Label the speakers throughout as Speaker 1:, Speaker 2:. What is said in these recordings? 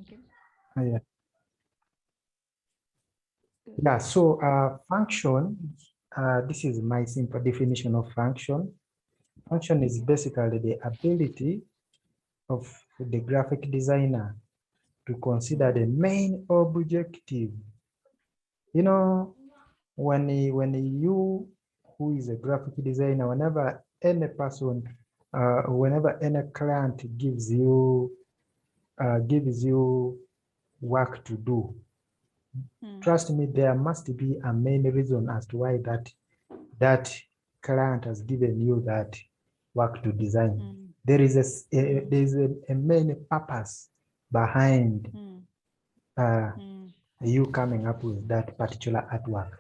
Speaker 1: Okay.
Speaker 2: Yeah. Yeah, so function, this is my simple definition of function. Function is basically the ability of the graphic designer to consider the main objective. You know, when you, who is a graphic designer, whenever any person, whenever any client gives you work to do, trust me, there must be a main reason as to why that client has given you that work to design. There is a main purpose behind you coming up with that particular artwork.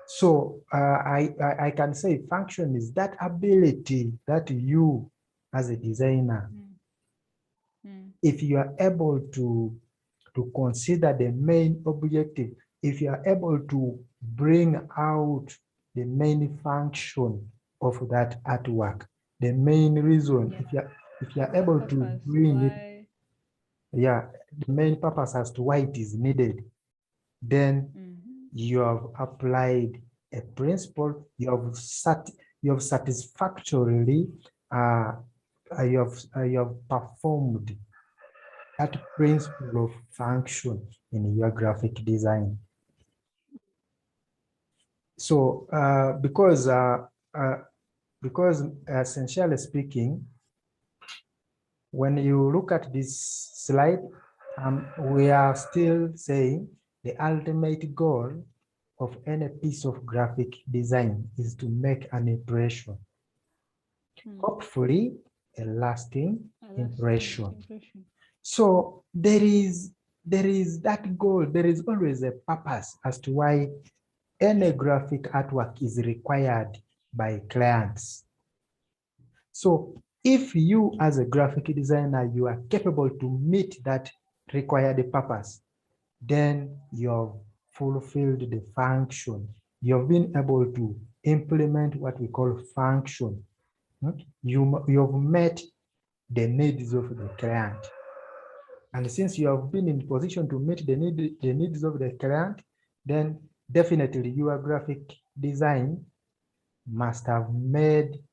Speaker 2: So I can say function is that ability that you as a designer, if you are able to consider the main objective, if you are able to bring out the main function of that artwork, the main reason, if you are able to bring it, yeah, the main purpose as to why it is needed, then you have applied a principle, you have satisfactorily you have performed that principle of function in your graphic design. So because essentially speaking, when you look at this slide, we are still saying the ultimate goal of any piece of graphic design is to make an impression. Hopefully, a lasting impression. So there is that goal. There is always a purpose as to why any graphic artwork is required by clients. So if you as a graphic designer, you are capable to meet that required purpose, then you have fulfilled the function. You have been able to implement what we call function. You have met the needs of the client. And since you have been in position to meet the needs of the client, then definitely your graphic design must have made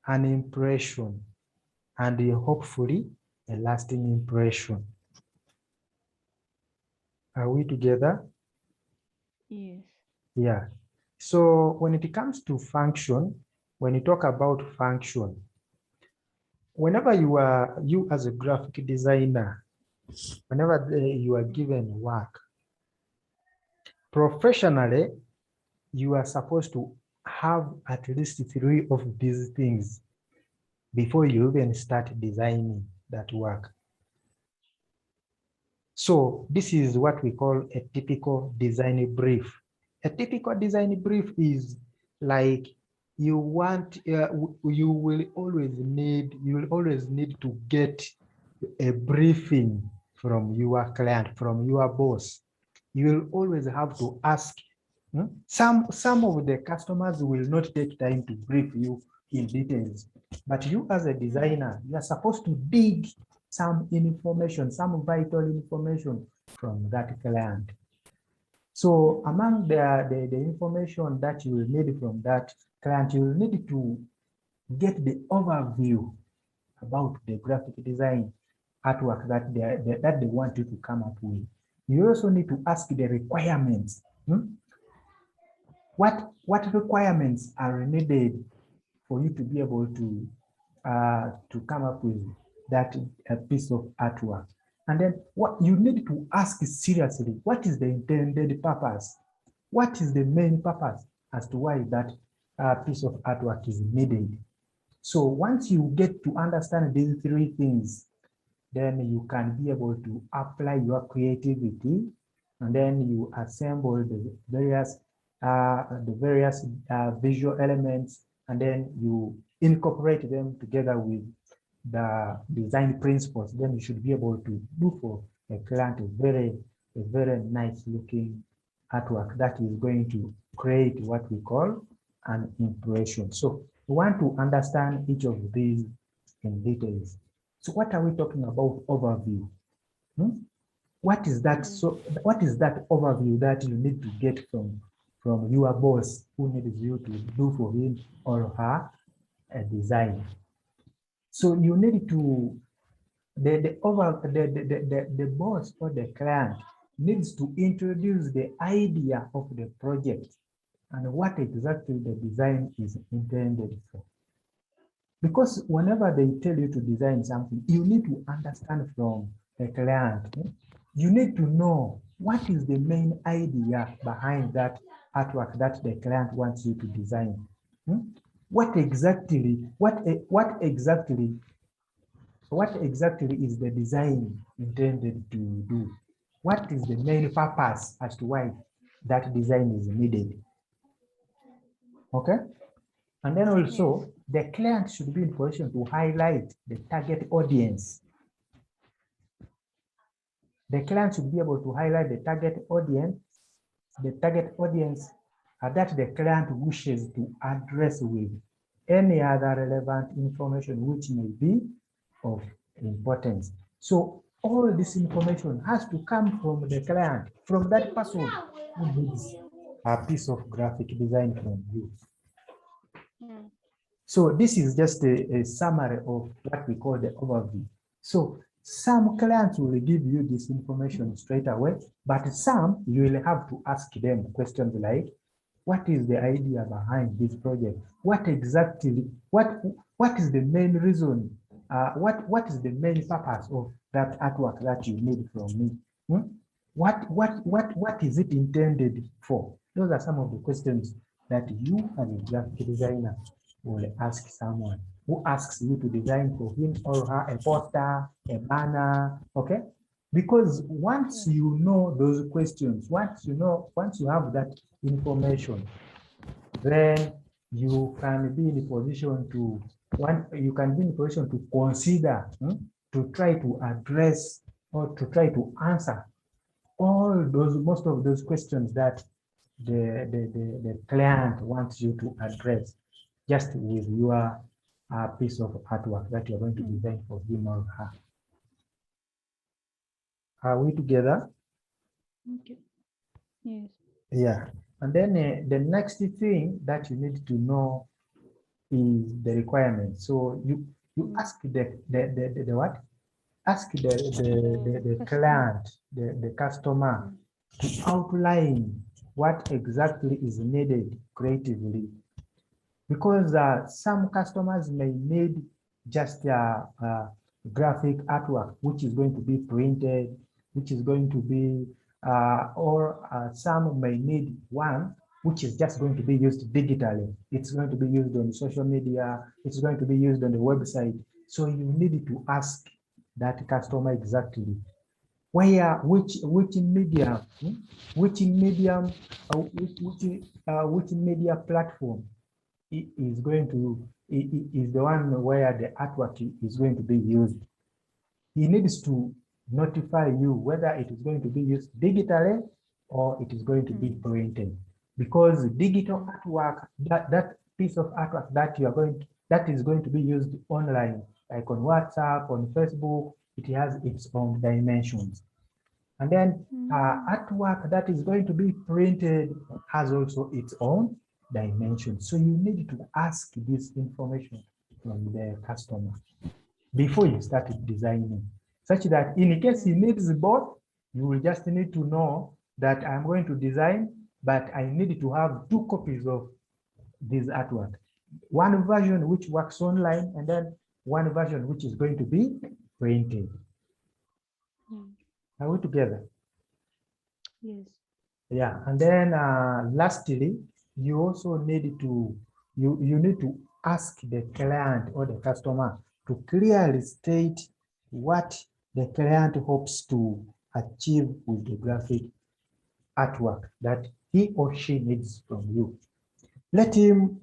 Speaker 2: an impression, and hopefully a lasting impression. Are we together?
Speaker 1: Yes.
Speaker 2: Yeah. So when it comes to function, when you talk about function, whenever you as a graphic designer, whenever you are given work, professionally, you are supposed to have at least 3 of these things before you even start designing that work. So this is what we call a typical design brief. A typical design brief is like you will always need to get a briefing from your client, from your boss. You will always have to ask. Some of the customers will not take time to brief you in details, but you as a designer, you are supposed to dig some information, some vital information from that client. So among the information that you will need from that client, you will need to get the overview about the graphic design artwork that they want you to come up with. You also need to ask the requirements. What requirements are needed for you to be able to come up with that piece of artwork? And then what you need to ask seriously, what is the intended purpose? What is the main purpose as to why that piece of artwork is needed? So once you get to understand these 3 things, then you can be able to apply your creativity, and then you assemble the various visual elements, and then you incorporate them together with the design principles. Then you should be able to do for a client a very nice looking artwork that is going to create what we call an impression. So we want to understand each of these in details. So what are we talking about overview? What is that? So what is that overview that you need to get from your boss who needs you to do for him or her a design? So you need to the boss or the client needs to introduce the idea of the project and what exactly the design is intended for. Because whenever they tell you to design something, you need to understand from the client. You need to know what is the main idea behind that artwork that the client wants you to design. What exactly is the design intended to do? What is the main purpose as to why that design is needed? Okay? And then also, the client should be in position to highlight the target audience. The client should be able to highlight the target audience that the client wishes to address with any other relevant information which may be of importance. So all this information has to come from the client, from that person who needs a piece of graphic design from you. So this is just a summary of what we call the overview. So some clients will give you this information straight away, but some you will have to ask them questions like, what is the idea behind this project? What is the main reason? What is the main purpose of that artwork that you need from me? What is it intended for? Those are some of the questions that you as a graphic designer will ask someone who asks you to design for him or her a poster, a banner, okay? Because once you know those questions, once you have that information, then you can be in a position to consider, to try to address or to try to answer most of those questions that the client wants you to address just with your piece of artwork that you're going to design for him or her. Are we together?
Speaker 1: Okay. Yes.
Speaker 2: Yeah. And then the next thing that you need to know is the requirements. So you ask the what? Ask the client, the customer to outline what exactly is needed creatively. Because some customers may need just graphic artwork, which is going to be printed, which is going to be, or some may need one which is just going to be used digitally. It's going to be used on social media. It's going to be used on the website. So you need to ask that customer exactly which media, which media platform is the one where the artwork is going to be used. He needs to notify you whether it is going to be used digitally or it is going to be printed. Because digital artwork, that piece of artwork that is going to be used online, like on WhatsApp, on Facebook, it has its own dimensions. And then artwork that is going to be printed has also its own dimension. So you need to ask this information from the customer before you start designing, such that in case he needs both, you will just need to know that I'm going to design, but I need to have 2 copies of this artwork. One version which works online, and then one version which is going to be printed. Are we together?
Speaker 1: Yes.
Speaker 2: Yeah, and then lastly, you also need to ask the client or the customer to clearly state what the client hopes to achieve with the graphic artwork that he or she needs from you. Let him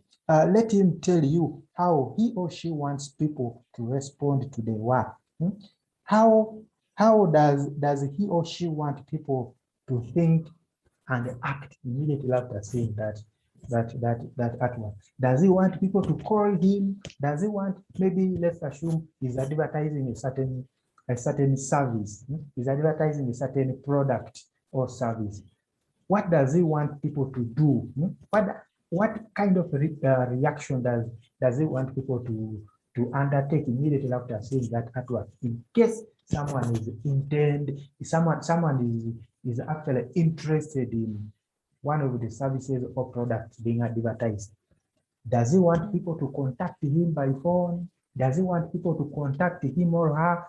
Speaker 2: tell you how he or she wants people to respond to the work. How does he or she want people to think and act immediately after seeing that artwork? Does he want people to call him? Does he want, maybe let's assume he's advertising a certain a certain service, is advertising a certain product or service. What does he want people to do? What kind of reaction does he want people to undertake immediately after seeing that artwork? In case someone is actually interested in one of the services or products being advertised. Does he want people to contact him by phone? Does he want people to contact him or her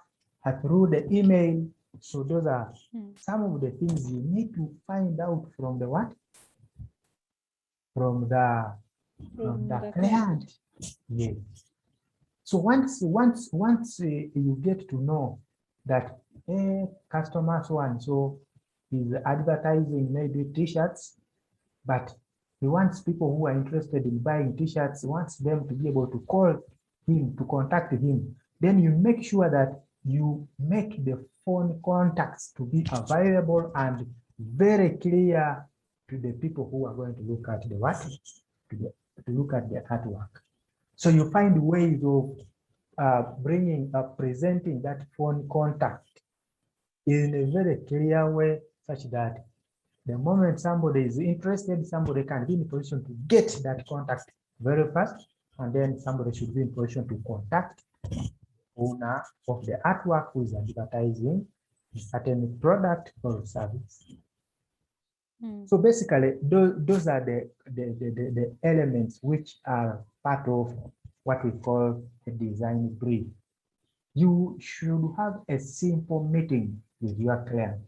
Speaker 2: through the email? So those are some of the things you need to find out from the what? From the client. Yes. So once you get to know that customer so and so is advertising maybe t-shirts, but he wants people who are interested in buying t-shirts, wants them to be able to call him, to contact him. Then you make sure that you make the phone contacts to be available and very clear to the people who are going to look at the what? To look at the artwork. So you find ways of presenting that phone contact in a very clear way, such that the moment somebody is interested, somebody can be in a position to get that contact very fast, and then somebody should be in position to contact the owner of the artwork who is advertising a certain product or service. So basically, those are the elements which are part of what we call a design brief. You should have a simple meeting with your client.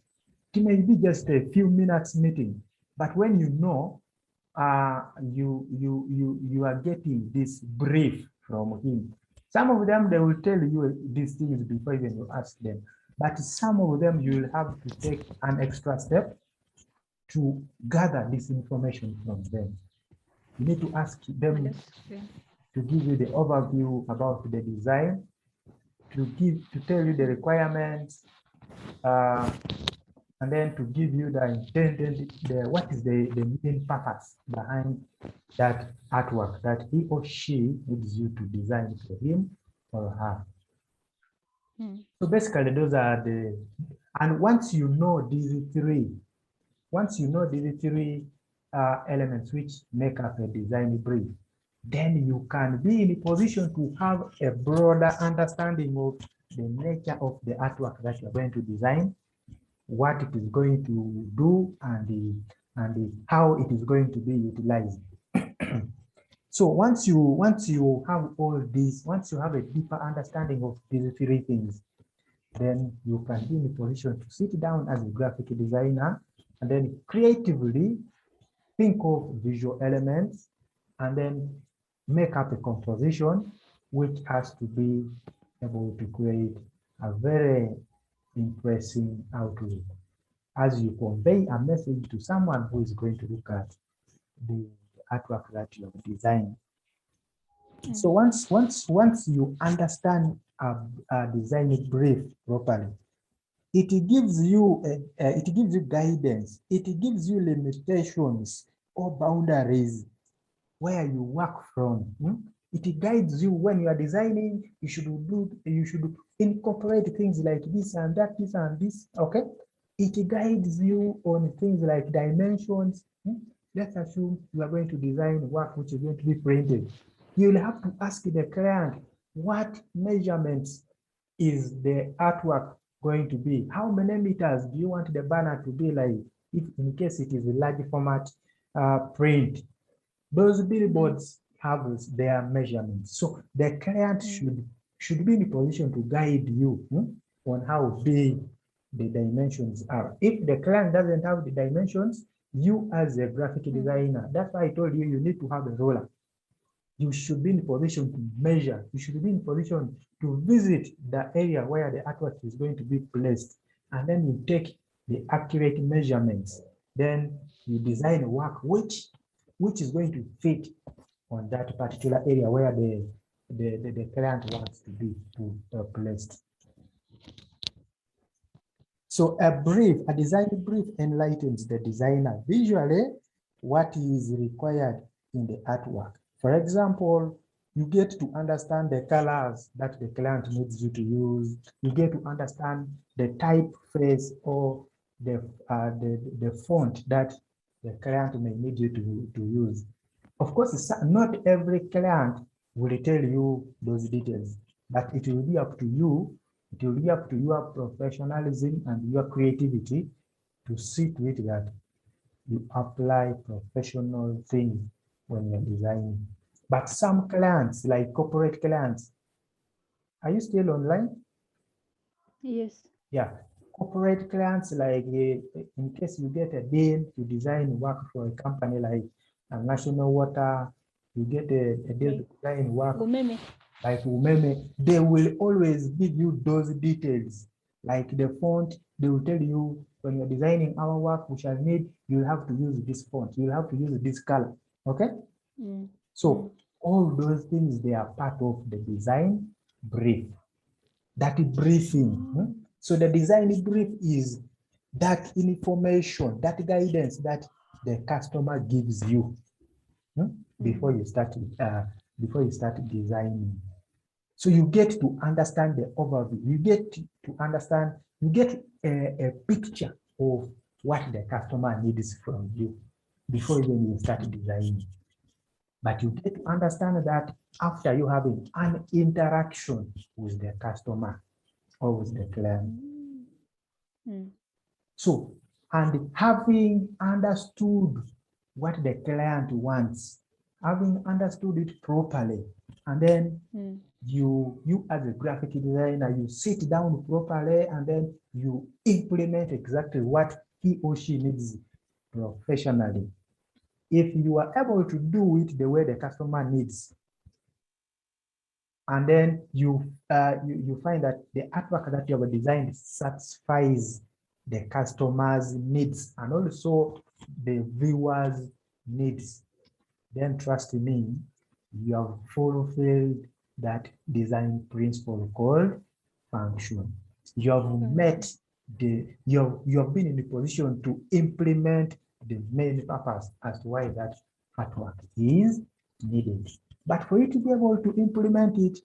Speaker 2: It may be just a few minutes meeting, but when you know you are getting this brief from him, some of them they will tell you these things before even you ask them, but some of them you will have to take an extra step to gather this information from them. You need to ask them to give you the overview about the design, to tell you the requirements, and then to give you the intended, what is the main purpose behind that artwork that he or she needs you to design for him or her. So basically those are and once you know these three elements which make up a design brief, then you can be in a position to have a broader understanding of the nature of the artwork that you're going to design, what it is going to do, and how it is going to be utilized. So once you have all these, once you have a deeper understanding of these three things, then you can be in a position to sit down as a graphic designer and then creatively think of visual elements and then make up a composition which has to be able to create a very impressive outlook as you convey a message to someone who is going to look at the artwork that you have designed. So once you understand a design brief properly, it gives you guidance, it gives you limitations or boundaries where you work from. It guides you when you are designing. You should incorporate things like this and that, this and this. Okay, it guides you on things like dimensions. Let's assume you are going to design work which is going to be printed. You'll have to ask the client what measurements is the artwork going to be. How many meters do you want the banner to be like, if in case it is a large format print? Those billboards have their measurements. So the client should be in a position to guide you on how big the dimensions are. If the client doesn't have the dimensions, you as a graphic designer, that's why I told you you need to have a ruler. You should be in a position to measure. You should be in a position to visit the area where the artwork is going to be placed. And then you take the accurate measurements. Then you design a work which is going to fit on that particular area where the client wants to be placed. So a design brief enlightens the designer visually what is required in the artwork. For example, You get to understand the colors that the client needs you to use. You get to understand the typeface or the font that the client may need you to use. Of course, not every client will tell you those details, but it will be up to you. It will be up to your professionalism and your creativity to see to it that you apply professional things when you're designing. But some clients, like corporate clients, are you still online?
Speaker 1: Yes.
Speaker 2: Yeah, corporate clients, like in case you get a deal to design work for a company like National Water, you get a deal to design work
Speaker 1: Umeme.
Speaker 2: like Umeme, they will always give you those details. Like the font, they will tell you when you're designing our work, we shall need, you'll have to use this font, you'll have to use this color. Okay? So all those things, they are part of the design brief. That briefing. So the design brief is that information, that guidance that the customer gives you before you start designing. So you get to understand the overview. You get to understand, you get a picture of what the customer needs from you before even you start designing. But you get to understand that after you having an interaction with the customer or with the client. So, and having understood what the client wants, having understood it properly, and then you as a graphic designer, you sit down properly and then you implement exactly what he or she needs professionally. If you are able to do it the way the customer needs, and then you find that the artwork that you have designed satisfies the customer's needs and also the viewer's needs, then trust me, you have fulfilled that design principle called function. You have met you have been in the position to implement the main purpose as to why that artwork is needed. But for you to be able to implement it,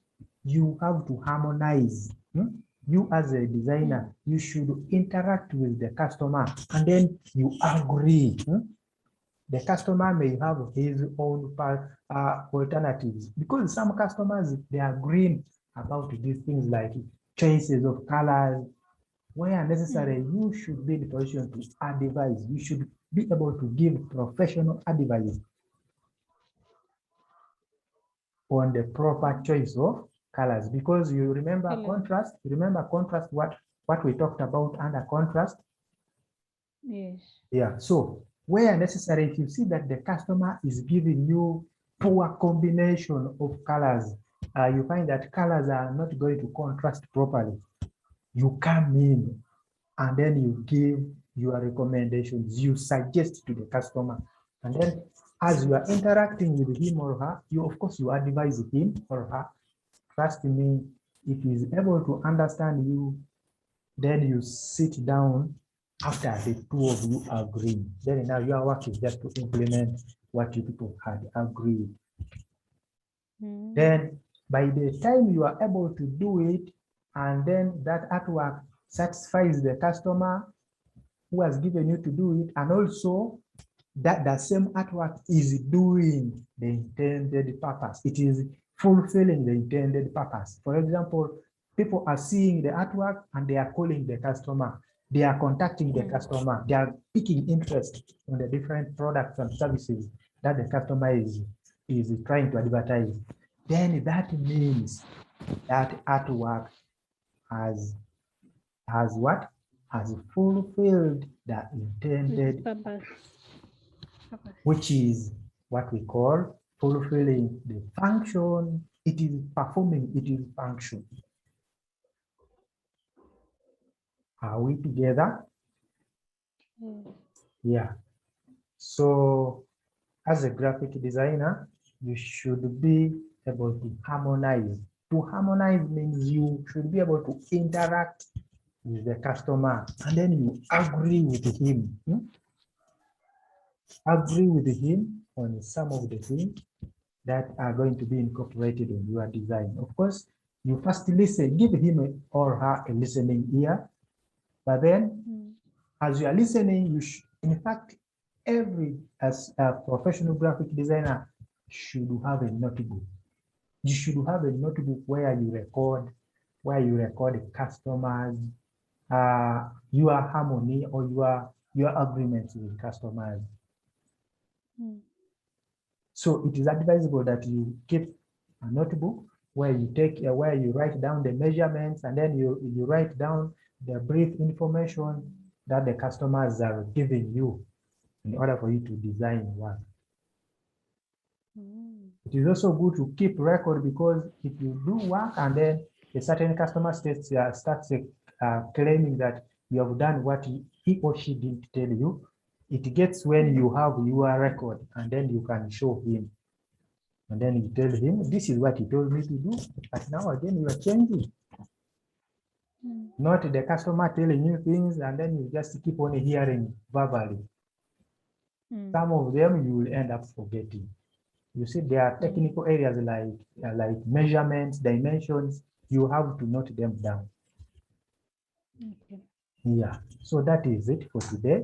Speaker 2: you have to harmonize. You as a designer, you should interact with the customer and then you agree. The customer may have his own alternatives because some customers, they are green about these things like choices of colors. Where necessary, you should be in the position to advise. You should be able to give professional advice on the proper choice of colors, because you remember contrast. You remember contrast, what we talked about under contrast.
Speaker 1: Yes.
Speaker 2: Yeah, so where necessary, if you see that the customer is giving you poor combination of colors, you find that colors are not going to contrast properly, you come in and then you give your recommendations, you suggest to the customer, and then as you are interacting with him or her, you of course you advise him or her. Trust me, if he is able to understand you, then you sit down after the two of you agree. Then now your work is just to implement what you people had agreed. Then by the time you are able to do it, and then that artwork satisfies the customer who has given you to do it, and also that the same artwork is doing the intended purpose. It is fulfilling the intended purpose. For example, people are seeing the artwork and they are calling the customer. They are contacting the customer. They are picking interest in the different products and services that the customer is trying to advertise. Then that means that artwork has what? Has fulfilled the intended
Speaker 1: Purpose.
Speaker 2: which is what we call fulfilling the function. It is performing, it is function. Are we together? Yeah. So as a graphic designer, you should be able to harmonize. To harmonize means you should be able to interact with the customer and then you agree with him. Agree with him on some of the things that are going to be incorporated in your design. Of course, you first listen, give him or her a listening ear, but then as you are listening, in fact, as a professional graphic designer should have a notebook. You should have a notebook where you record customers, your harmony or your agreements with customers. So it is advisable that you keep a notebook where you write down the measurements, and then you write down the brief information that the customers are giving you in order for you to design work. It is also good to keep record, because if you do work and then a certain customer starts claiming that you have done what he or she didn't tell you, it gets when you have your record, and then you can show him. And then you tell him, this is what he told me to do, but now again you are changing. Not the customer telling you things and then you just keep on hearing verbally. Some of them you will end up forgetting. You see, there are technical areas like measurements, dimensions. You have to note them down.
Speaker 1: Okay.
Speaker 2: Yeah, so that is it for today.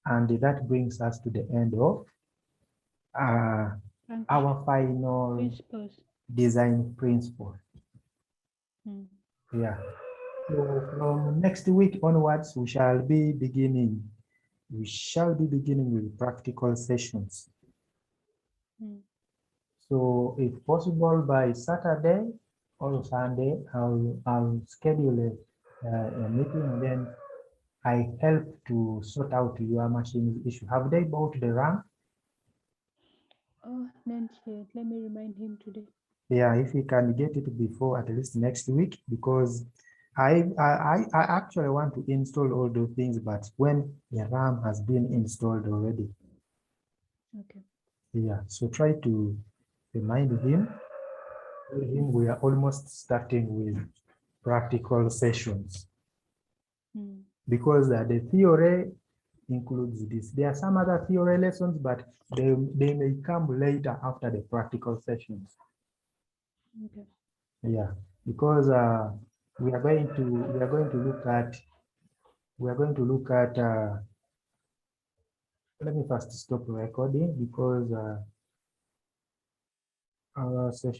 Speaker 2: And that brings us to the end of our final design principle. Yeah. So from next week onwards, we shall be beginning with practical sessions. So if possible by Saturday or Sunday, I'll schedule a meeting, and then I help to sort out your machine's issue. Have they bought the RAM?
Speaker 1: Oh, not yet. Let me remind him today.
Speaker 2: Yeah, if you can get it before at least next week, because I actually want to install all those things, but when the RAM has been installed already.
Speaker 1: Okay.
Speaker 2: Yeah, so try to remind him. We are almost starting with practical sessions, because the theory includes this. There are some other theory lessons, but they may come later after the practical sessions.
Speaker 1: Okay.
Speaker 2: Yeah, because we are going to look at let me first stop recording, because our session